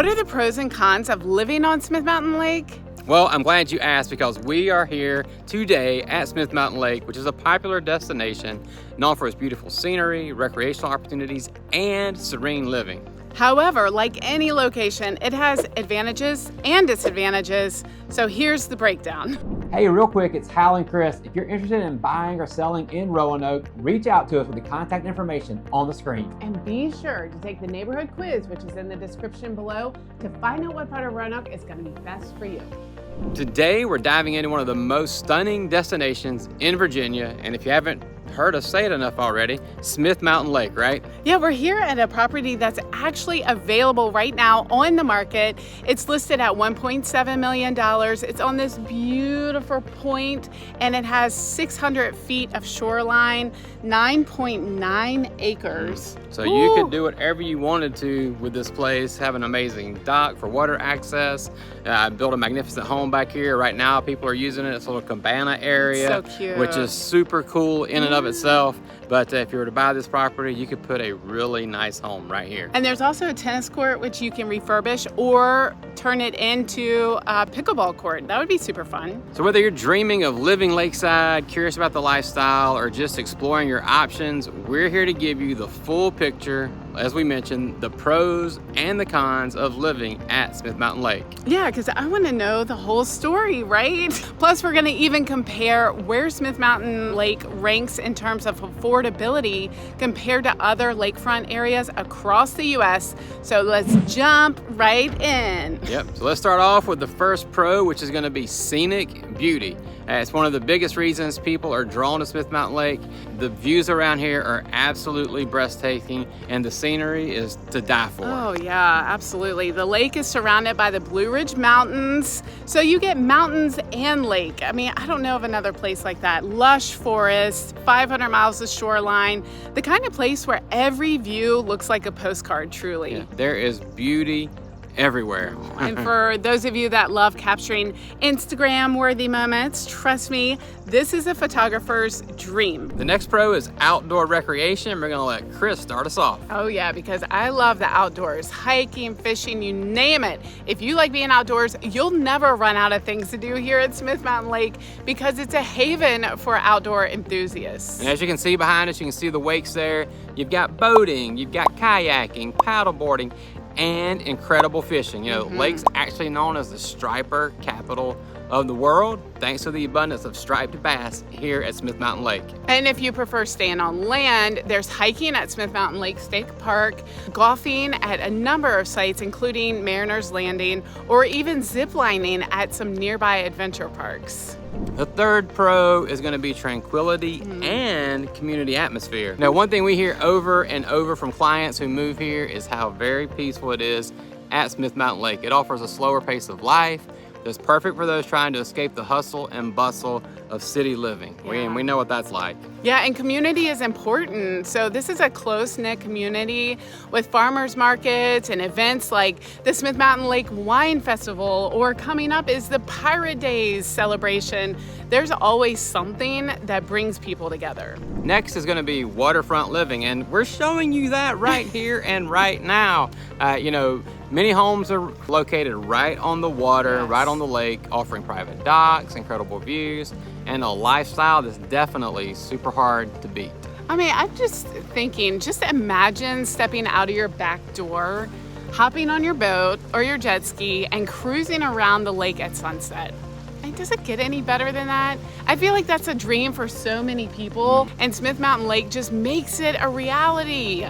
What are the pros and cons of living on Smith Mountain Lake? Well, I'm glad you asked because we are here today at Smith Mountain Lake, which is a popular destination known for its beautiful scenery, recreational opportunities, and serene living. However, like any location, it has advantages and disadvantages. So here's the breakdown. Hey, real quick, it's Hal and Kris. If you're interested in buying or selling in Roanoke, reach out to us with the contact information on the screen. And be sure to take the neighborhood quiz, which is in the description below, to find out what part of Roanoke is going to be best for you. Today, we're diving into one of the most stunning destinations in Virginia, and if you haven't heard us say it enough already, Smith Mountain Lake, right? Yeah, we're here at a property that's actually available right now on the market. It's listed at $1.7 million. It's on this beautiful point, and it has 600 feet of shoreline, 9.9 acres. So you could do whatever you wanted to with this place, have an amazing dock for water access, build a magnificent home back here. Right now, people are using it as a little cabana area, so cute, which is super cool in and of itself. But if you were to buy this property, you could put a really nice home right here. And there's also a tennis court, which you can refurbish or turn it into a pickleball court. That would be super fun. So whether you're dreaming of living lakeside, curious about the lifestyle, or just exploring your options, we're here to give you the full picture. As we mentioned, the pros and the cons of living at Smith Mountain Lake. Yeah, because I want to know the whole story, right? Plus, we're going to even compare where Smith Mountain Lake ranks in terms of affordability compared to other lakefront areas across the U.S. So let's jump right in. Yep, so let's start off with the first pro, which is going to be scenic beauty. It's one of the biggest reasons people are drawn to Smith Mountain Lake. The views around here are absolutely breathtaking, and the scenery is to die for. Oh yeah, absolutely. The lake is surrounded by the Blue Ridge Mountains, so you get mountains and lake. I mean, I don't know of another place like that. Lush forest, 500 miles of shoreline, the kind of place where every view looks like a postcard, truly. Yeah, there is beauty everywhere. And for those of you that love capturing Instagram-worthy moments, trust me, this is a photographer's dream. The next pro is outdoor recreation. We're gonna let Kris start us off. Oh yeah, because I love the outdoors, hiking, fishing, you name it. If you like being outdoors, you'll never run out of things to do here at Smith Mountain Lake because it's a haven for outdoor enthusiasts. And as you can see behind us, you can see the wakes there. You've got boating, you've got kayaking, paddleboarding, and incredible fishing. You know, Lake's actually known as the striper capital of the world, thanks to the abundance of striped bass here at Smith Mountain Lake. And if you prefer staying on land, there's hiking at Smith Mountain Lake State Park, golfing at a number of sites, including Mariner's Landing, or even zip lining at some nearby adventure parks. The third pro is going to be tranquility and community atmosphere. Now, one thing we hear over and over from clients who move here is how very peaceful it is at Smith Mountain Lake. It offers a slower pace of life that's perfect for those trying to escape the hustle and bustle of city living. Yeah. We know what that's like. Yeah, and community is important. So this is a close-knit community with farmers markets and events like the Smith Mountain Lake Wine Festival, or coming up is the Pirate Days celebration. There's always something that brings people together. Next is going to be waterfront living, and we're showing you that right here and right now. You know, many homes are located right on the water, right on the lake, offering private docks, incredible views, and a lifestyle that's definitely super hard to beat. I mean, I'm just thinking, just imagine stepping out of your back door, hopping on your boat or your jet ski, and cruising around the lake at sunset. I mean, does it get any better than that? I feel like that's a dream for so many people, and Smith Mountain Lake just makes it a reality.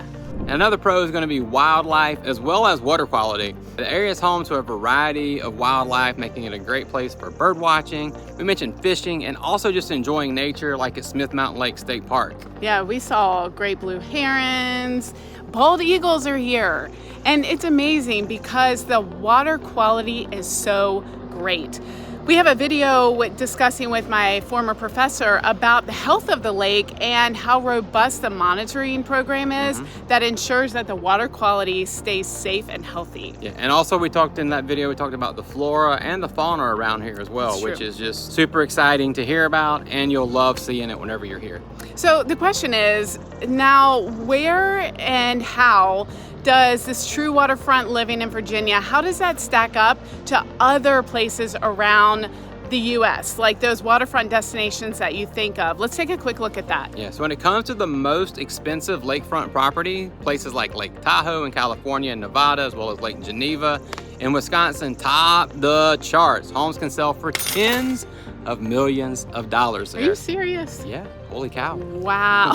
Another pro is going to be wildlife as well as water quality. The area is home to a variety of wildlife, making it a great place for bird watching. We mentioned fishing and also just enjoying nature like at Smith Mountain Lake State Park. Yeah, we saw great blue herons, bald eagles are here. And it's amazing because the water quality is so great. We have a video discussing with my former professor about the health of the lake and how robust the monitoring program is that ensures that the water quality stays safe and healthy. Yeah, and also we talked in that video, we talked about the flora and the fauna around here as well, which is just super exciting to hear about, and you'll love seeing it whenever you're here. So the question is, now where and how does this true waterfront living in Virginia, how does that stack up to other places around the U.S., like those waterfront destinations that you think of? Let's take a quick look at that. Yeah, so when it comes to the most expensive lakefront property, places like Lake Tahoe in California and Nevada, as well as Lake Geneva in Wisconsin, top the charts. Homes can sell for tens of millions of dollars there. Are you serious? Yeah, holy cow. Wow.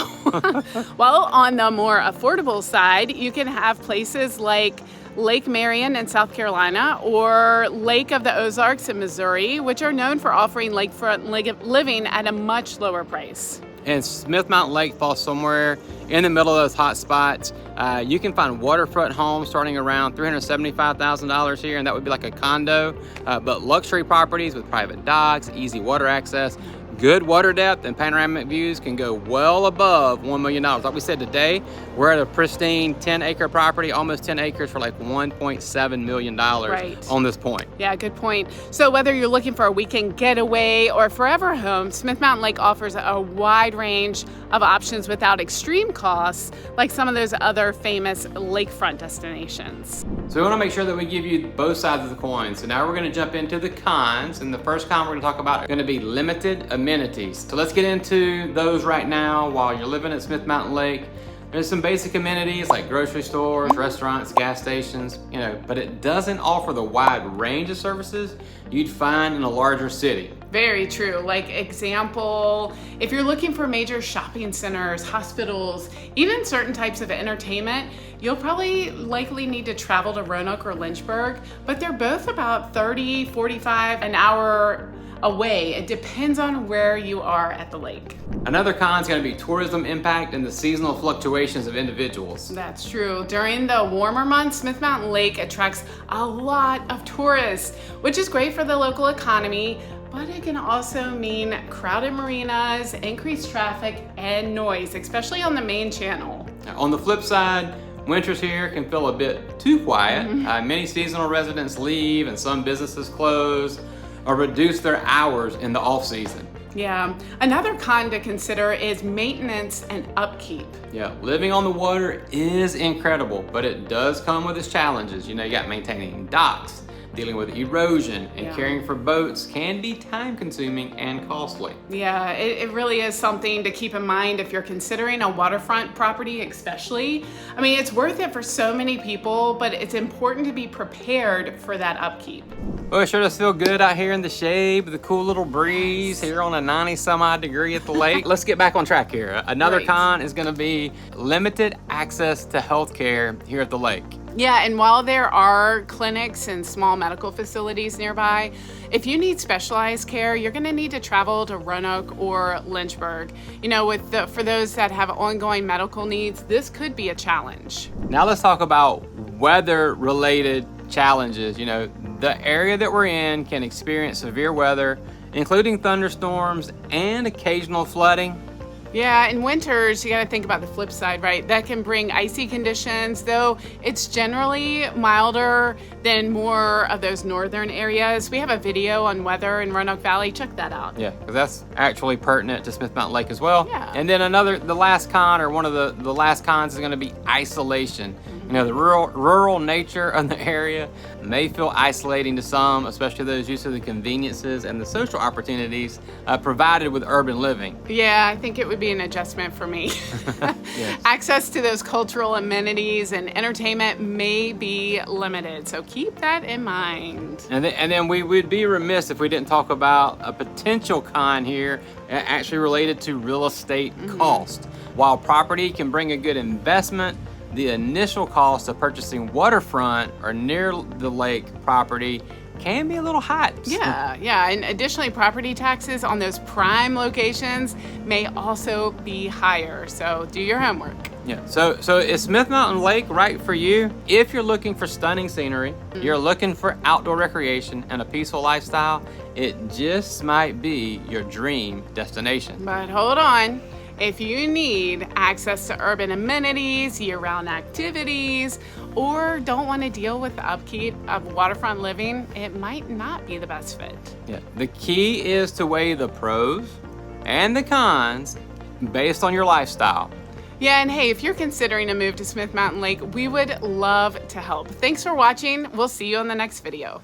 Well, on the more affordable side, you can have places like Lake Marion in South Carolina or Lake of the Ozarks in Missouri, which are known for offering lakefront living at a much lower price. And Smith Mountain Lake falls somewhere in the middle of those hot spots. You can find waterfront homes starting around $375,000 here, and that would be like a condo, but luxury properties with private docks, easy water access, good water depth, and panoramic views can go well above $1 million. Like we said today, we're at a pristine 10-acre property, almost 10 acres for like $1.7 million on this point. Yeah, good point. So whether you're looking for a weekend getaway or a forever home, Smith Mountain Lake offers a wide range of options without extreme costs, like some of those other famous lakefront destinations. So we want to make sure that we give you both sides of the coin. So now we're going to jump into the cons, and the first con we're going to talk about are going to be limited amenities. So let's get into those right now while you're living at Smith Mountain Lake. There's some basic amenities like grocery stores, restaurants, gas stations, but it doesn't offer the wide range of services you'd find in a larger city. Very true. Like example, if you're looking for major shopping centers, hospitals, even certain types of entertainment, you'll probably likely need to travel to Roanoke or Lynchburg, but they're both about 30, 45 an hour away. It depends on where you are at the lake. Another con is going to be tourism impact and the seasonal fluctuations of individuals. That's true. During the warmer months, Smith Mountain Lake attracts a lot of tourists, which is great for the local economy, but it can also mean crowded marinas, increased traffic, and noise, especially on the main channel. Now, on the flip side, winters here can feel a bit too quiet. Many seasonal residents leave and some businesses close or reduce their hours in the off season. Yeah, another con to consider is maintenance and upkeep. Yeah, living on the water is incredible, but it does come with its challenges. You got maintaining docks, dealing with erosion, and caring for boats can be time consuming and costly. Yeah, it really is something to keep in mind if you're considering a waterfront property especially. I mean, it's worth it for so many people, but it's important to be prepared for that upkeep. Well, it sure does feel good out here in the shade with a cool little breeze here on a 90-some-odd degree at the lake. Let's get back on track here. Another con is going to be limited access to healthcare here at the lake. Yeah, and while there are clinics and small medical facilities nearby, if you need specialized care, you're going to need to travel to Roanoke or Lynchburg. For those that have ongoing medical needs, this could be a challenge. Now let's talk about weather-related challenges. The area that we're in can experience severe weather, including thunderstorms and occasional flooding. Yeah, in winters, you got to think about the flip side, right? That can bring icy conditions, though it's generally milder than more of those northern areas. We have a video on weather in Roanoke Valley. Check that out. Yeah, because that's actually pertinent to Smith Mountain Lake as well. Yeah. And then the last con, or one of the last cons, is going to be isolation. The rural nature of the area may feel isolating to some, especially those used to the conveniences and the social opportunities provided with urban living. Yeah, I think it would be an adjustment for me. Yes. Access to those cultural amenities and entertainment may be limited, so keep that in mind. And then we would be remiss if we didn't talk about a potential con here, actually related to real estate cost. While property can bring a good investment, the initial cost of purchasing waterfront or near the lake property can be a little high. Yeah, and additionally, property taxes on those prime locations may also be higher, so do your homework. Yeah, so is Smith Mountain Lake right for you? If you're looking for stunning scenery, you're looking for outdoor recreation and a peaceful lifestyle, it just might be your dream destination. But hold on. If you need access to urban amenities, year-round activities, or don't want to deal with the upkeep of waterfront living, it might not be the best fit. Yeah, the key is to weigh the pros and the cons based on your lifestyle. Yeah, and hey, if you're considering a move to Smith Mountain Lake, we would love to help. Thanks for watching. We'll see you in the next video.